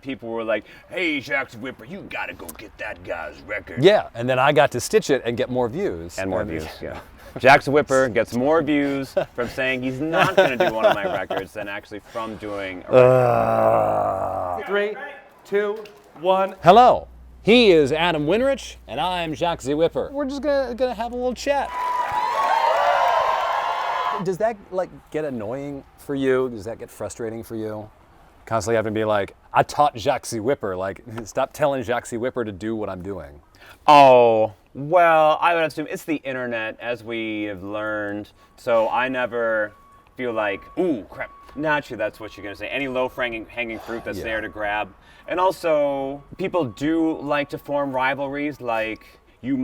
People were like, hey, Jackson Whipper, you gotta go get that guy's record. Yeah, and then I got to stitch it and get more views. And more views, yeah. Jackson Whipper gets more views from saying he's not gonna do one of my records than actually from doing a record. 3, 2, 1. Hello, he is Adam Winrich, and I'm Jacques Z. Whipper. We're just gonna have a little chat. Does that get annoying for you? Does that get frustrating for you? Constantly having to be like, I taught Jacques Z. Whipper, stop telling Jacques Z. Whipper to do what I'm doing. Oh, well, I would assume it's the internet, as we have learned, so I never feel like, ooh, crap. Naturally, that's what you're going to say. Any low-hanging fruit that's there to grab. And also, people do like to form rivalries, like, you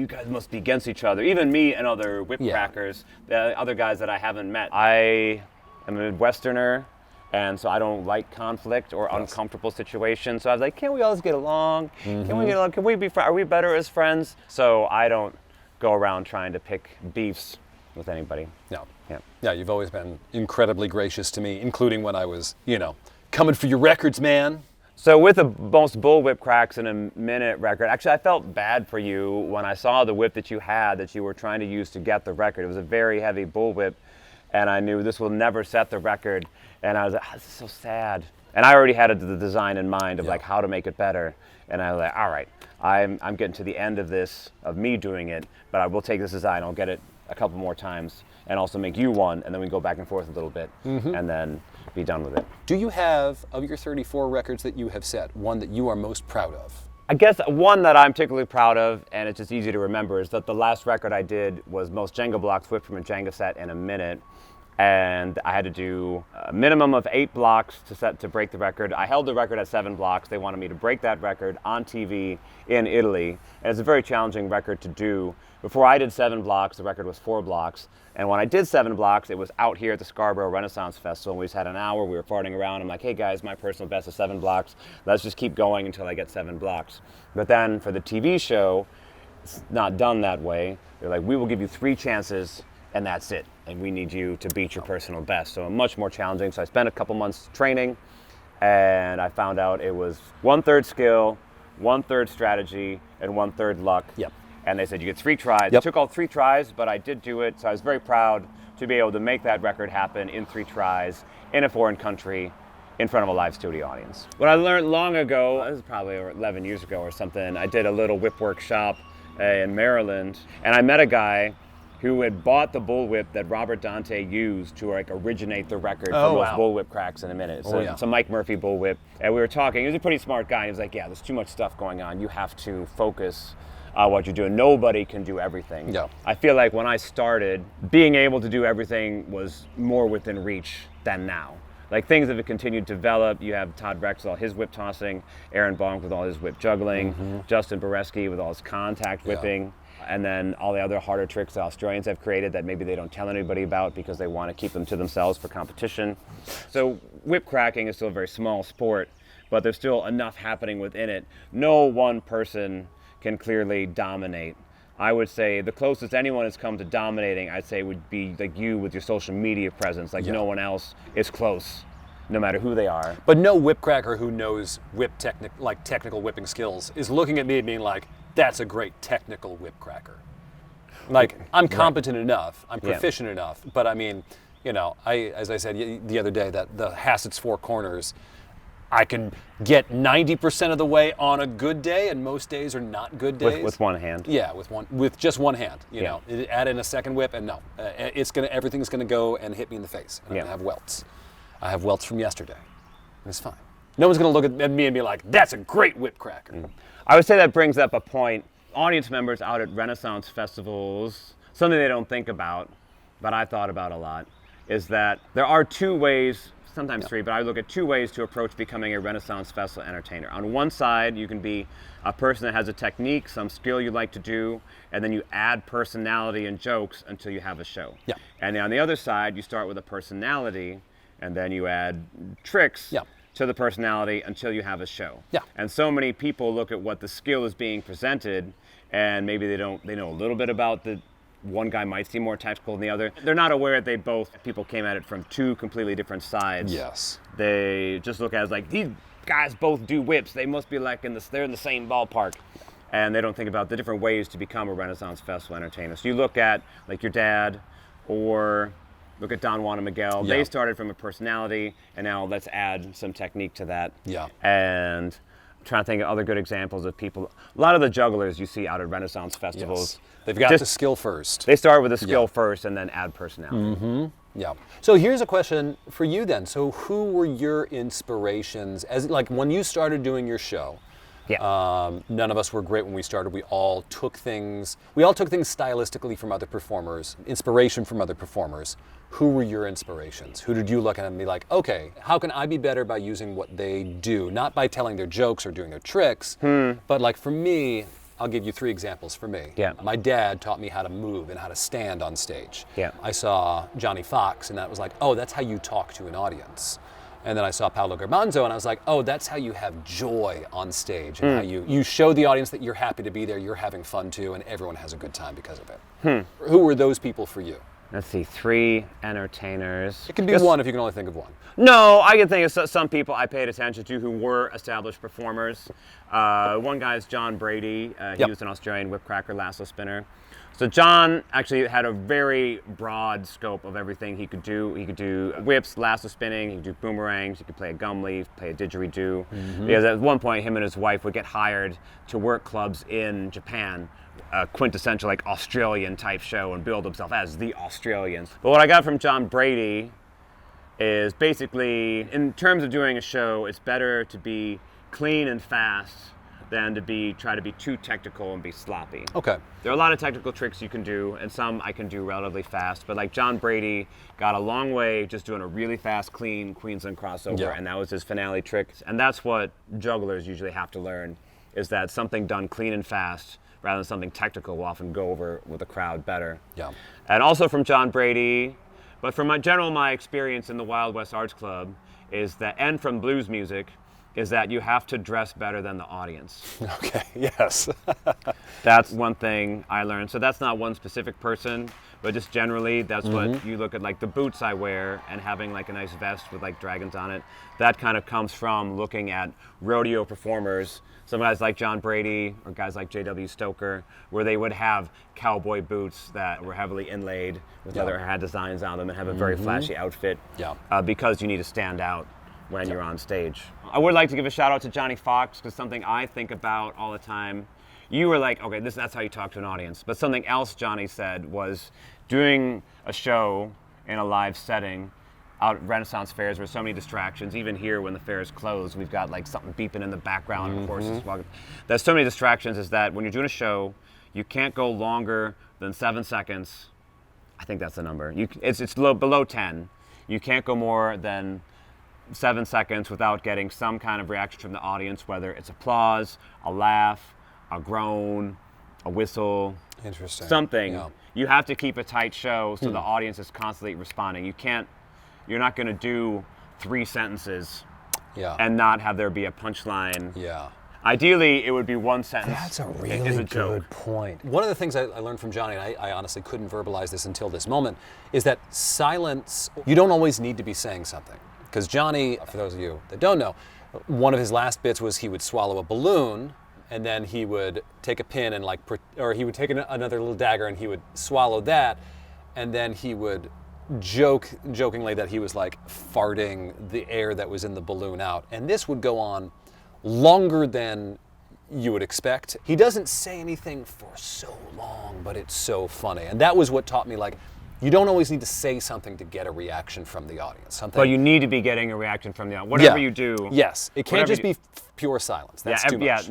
guys must be against each other. Even me and other whip crackers, the other guys that I haven't met. I am a Midwesterner, and so I don't like conflict or uncomfortable situations. So I was like, can't we always get along? Mm-hmm. Can we get along? Can we be? Are we better as friends? So I don't go around trying to pick beefs with anybody. No. Yeah, you've always been incredibly gracious to me, including when I was, coming for your records, man. So with the most bullwhip cracks in a minute record, actually I felt bad for you when I saw the whip that you had that you were trying to use to get the record. It was a very heavy bullwhip, and I knew this will never set the record. And I was like, this is so sad. And I already had the design in mind of how to make it better. And I was like, all right, I'm getting to the end of this, of me doing it, but I will take this design, I'll get it a couple more times, and also make you one, and then we can go back and forth a little bit, and then be done with it. Do you have, of your 34 records that you have set, one that you are most proud of? I guess one that I'm particularly proud of, and it's just easy to remember, is that the last record I did was most Jenga blocks whipped from a Jenga set in a minute. And I had to do a minimum of 8 blocks to break the record. I held the record at 7 blocks. They wanted me to break that record on TV in Italy. And it's a very challenging record to do. Before I did 7 blocks, the record was 4 blocks. And when I did 7 blocks, it was out here at the Scarborough Renaissance Festival. We just had an hour, we were farting around. I'm like, hey guys, my personal best is 7 blocks. Let's just keep going until I get 7 blocks. But then for the TV show, it's not done that way. They're like, we will give you 3 chances, and that's it. And we need you to beat your personal best. So much more challenging. So I spent a couple months training, and I found out it was 1/3 skill, 1/3 strategy, and 1/3 luck. Yep. And they said you get 3 tries. Yep. It took all 3 tries, but I did do it. So I was very proud to be able to make that record happen in 3 tries in a foreign country in front of a live studio audience. What I learned long ago, this is probably 11 years ago or something, I did a little whip workshop in Maryland, and I met a guy who had bought the bullwhip that Robert Dante used to originate the record for most bullwhip cracks in a minute. It's a Mike Murphy bullwhip. And we were talking, he was a pretty smart guy. He was like, yeah, there's too much stuff going on. You have to focus on what you're doing. Nobody can do everything. Yeah. I feel like when I started, being able to do everything was more within reach than now. Like things have continued to develop. You have Todd Rex with all his whip tossing, Aaron Bonk with all his whip juggling, Justin Boreski with all his contact whipping. And then all the other harder tricks the Australians have created that maybe they don't tell anybody about because they want to keep them to themselves for competition. So whip cracking is still a very small sport, but there's still enough happening within it. No one person can clearly dominate. I would say the closest anyone has come to dominating, I'd say, would be like you with your social media presence. Like no one else is close, no matter who they are. But no whip cracker who knows technical whipping skills is looking at me and being like, that's a great technical whip cracker. I'm competent enough, I'm proficient enough, but I mean, as I said the other day, that the Hassett's 4 corners, I can get 90% of the way on a good day, and most days are not good days. With one hand. Yeah, with just one hand. You know, add in a second whip, and everything's gonna go and hit me in the face. And I'm gonna have welts. I have welts from yesterday, and it's fine. No one's gonna look at me and be like, "That's a great whip cracker." Mm-hmm. I would say that brings up a point. Audience members out at Renaissance festivals, something they don't think about, but I thought about a lot, is that there are 2 ways, sometimes 3, but I look at 2 ways to approach becoming a Renaissance festival entertainer. On one side, you can be a person that has a technique, some skill you like to do, and then you add personality and jokes until you have a show. Yeah. And on the other side, you start with a personality, and then you add tricks. Yeah. To the personality until you have a show. Yeah. And so many people look at what the skill is being presented, and maybe they know a little bit about the one guy might seem more tactical than the other. They're not aware that people came at it from 2 completely different sides. Yes. They just look at it as like, these guys both do whips. They must be like they're in the same ballpark. And they don't think about the different ways to become a Renaissance Festival entertainer. So you look at like your dad, or look at Don Juan and Miguel. Yeah. They started from a personality, and now let's add some technique to that. Yeah. And I'm trying to think of other good examples of people. A lot of the jugglers you see out at Renaissance festivals. Yes. They've got the skill first. They start with the skill first and then add personality. Mm-hmm. Yeah. So here's a question for you then. So who were your inspirations as like when you started doing your show? Yeah. None of us were great when we started. We all took things stylistically from other performers, inspiration from other performers. Who were your inspirations? Who did you look at and be like, okay, how can I be better by using what they do? Not by telling their jokes or doing their tricks, but like for me, I'll give you 3 examples for me. Yeah. My dad taught me how to move and how to stand on stage. Yeah. I saw Johnny Fox and that was like, oh, that's how you talk to an audience. And then I saw Paolo Garbanzo and I was like, oh, that's how you have joy on stage and how you show the audience that you're happy to be there, you're having fun too, and everyone has a good time because of it. Who were those people for you? Let's see, 3 entertainers. It can be one if you can only think of one. No, I can think of some people I paid attention to who were established performers. One guy is John Brady. He was an Australian whipcracker, lasso spinner. So John actually had a very broad scope of everything he could do. He could do whips, lasso spinning, he could do boomerangs, he could play a gum leaf, play a didgeridoo. Because at one point, him and his wife would get hired to work clubs in Japan, a quintessential like Australian type show, and build himself as the Australians. But what I got from John Brady is basically, in terms of doing a show, it's better to be clean and fast than to try to be too technical and be sloppy. Okay. There are a lot of technical tricks you can do, and some I can do relatively fast, but like John Brady got a long way just doing a really fast, clean Queensland crossover, and that was his finale trick. And that's what jugglers usually have to learn, is that something done clean and fast rather than something technical will often go over with the crowd better. Yeah. And also from John Brady, but from my experience in the Wild West Arts Club, is that, and from blues music, is that you have to dress better than the audience. Okay, yes. That's one thing I learned. So that's not one specific person, but just generally, that's what you look at, like the boots I wear and having like a nice vest with like dragons on it. That kind of comes from looking at rodeo performers, some guys like John Brady or guys like J.W. Stoker, where they would have cowboy boots that were heavily inlaid with leather, had designs on them, and have a very flashy outfit. Because you need to stand out when you're on stage. I would like to give a shout out to Johnny Fox, because something I think about all the time. You were like, okay, that's how you talk to an audience. But something else Johnny said was doing a show in a live setting out at Renaissance fairs where so many distractions. Even here when the fair is closed, we've got like something beeping in the background and horses walking. There's so many distractions, is that when you're doing a show, you can't go longer than 7 seconds. I think that's the number. It's below 10. You can't go more than 7 seconds without getting some kind of reaction from the audience, whether it's applause, a laugh, a groan, a whistle, something. You have to keep a tight show so the audience is constantly responding. You're not going to do 3 sentences and not have there be a punchline. Ideally, it would be 1 sentence. That's a really good point. One of the things I learned from Johnny, and I honestly couldn't verbalize this until this moment, is that silence, you don't always need to be saying something. Because Johnny, for those of you that don't know, one of his last bits was he would swallow a balloon, and then he would take a pin and he would take another little dagger and he would swallow that, and then he would jokingly that he was like farting the air that was in the balloon out. And this would go on longer than you would expect. He doesn't say anything for so long, but it's so funny. And that was what taught me, like, you don't always need to say something to get a reaction from the audience. But you need to be getting a reaction from the audience. Whatever you do. Yes, it can't just be pure silence. That's too much.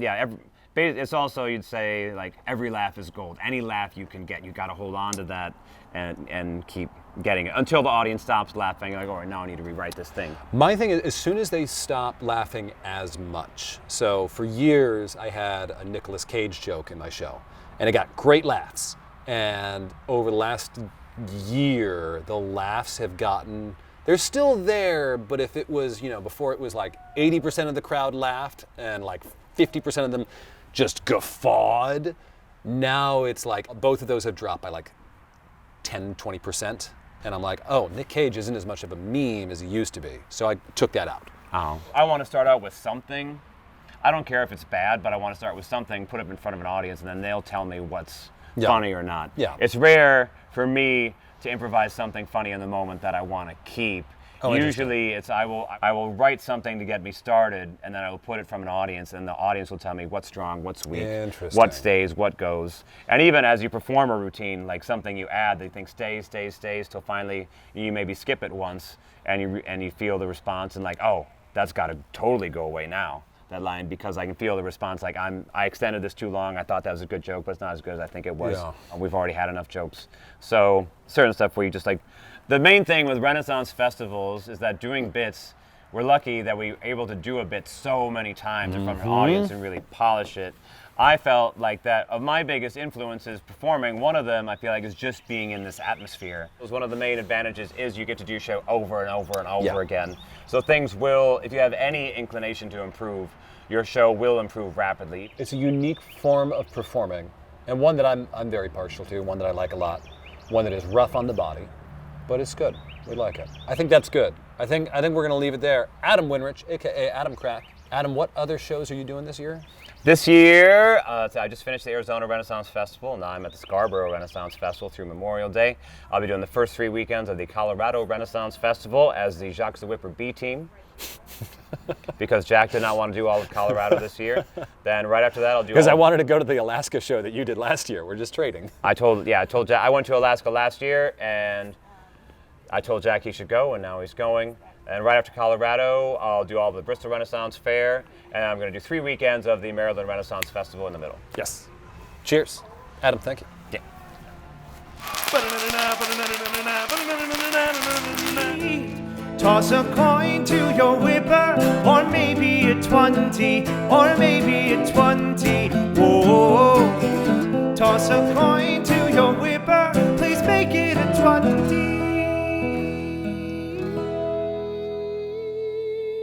It's also, you'd say, like, every laugh is gold. Any laugh you can get, you got to hold on to that and keep getting it until the audience stops laughing. You're like, all right, now I need to rewrite this thing. My thing is, as soon as they stop laughing as much. So for years, I had a Nicolas Cage joke in my show, and it got great laughs. And over the last year, the laughs have gotten, they're still there, but if it was, before it was like 80% of the crowd laughed and like 50% of them just guffawed, now it's like both of those have dropped by like 10-20%, and I'm like, oh, Nick Cage isn't as much of a meme as he used to be, so I took that out. Oh. I want to start out with something. I don't care if it's bad, but I want to start with something, put it in front of an audience, and then they'll tell me what's funny or not. Yeah. It's rare for me to improvise something funny in the moment that I want to keep. Usually it's I will write something to get me started, and then I will put it in front of an audience, and the audience will tell me what's strong, what's weak, what stays, what goes. And even as you perform a routine, like something you add, they think stays, till finally you maybe skip it once, and you feel the response, and like, oh, that's got to totally go away now. That line, because I can feel the response, like I extended this too long, I thought that was a good joke, but it's not as good as I think it was. Yeah. We've already had enough jokes. So certain stuff where you just like, the main thing with Renaissance festivals is that doing bits, we're lucky that we're able to do a bit so many times in front of an audience and really polish it. I felt like that of my biggest influences performing, one of them I feel like is just being in this atmosphere. One of the main advantages is you get to do your show over and over and over again. So things will, if you have any inclination to improve, your show will improve rapidly. It's a unique form of performing, and one that I'm very partial to, one that I like a lot, one that is rough on the body, but it's good. We like it. I think that's good. I think we're going to leave it there. Adam Winrich, aka Adam Crack. Adam, what other shows are you doing this year? This year, I just finished the Arizona Renaissance Festival. Now I'm at the Scarborough Renaissance Festival through Memorial Day. I'll be doing the first 3 weekends of the Colorado Renaissance Festival as the Jacques the Whipper B team. Because Jack did not want to do all of Colorado this year. Then right after that, I'll do. Because I wanted to go to the Alaska show that you did last year. We're just trading. I told Jack I went to Alaska last year, and I told Jack he should go, and now he's going. And right after Colorado, I'll do all the Bristol Renaissance Fair, and I'm going to do 3 weekends of the Maryland Renaissance Festival in the middle. Yes. Cheers. Adam, thank you. Yeah. Toss a coin to your whipper, or maybe a 20, or maybe a 20. Whoa. Toss a coin to your whipper, please make it a 20.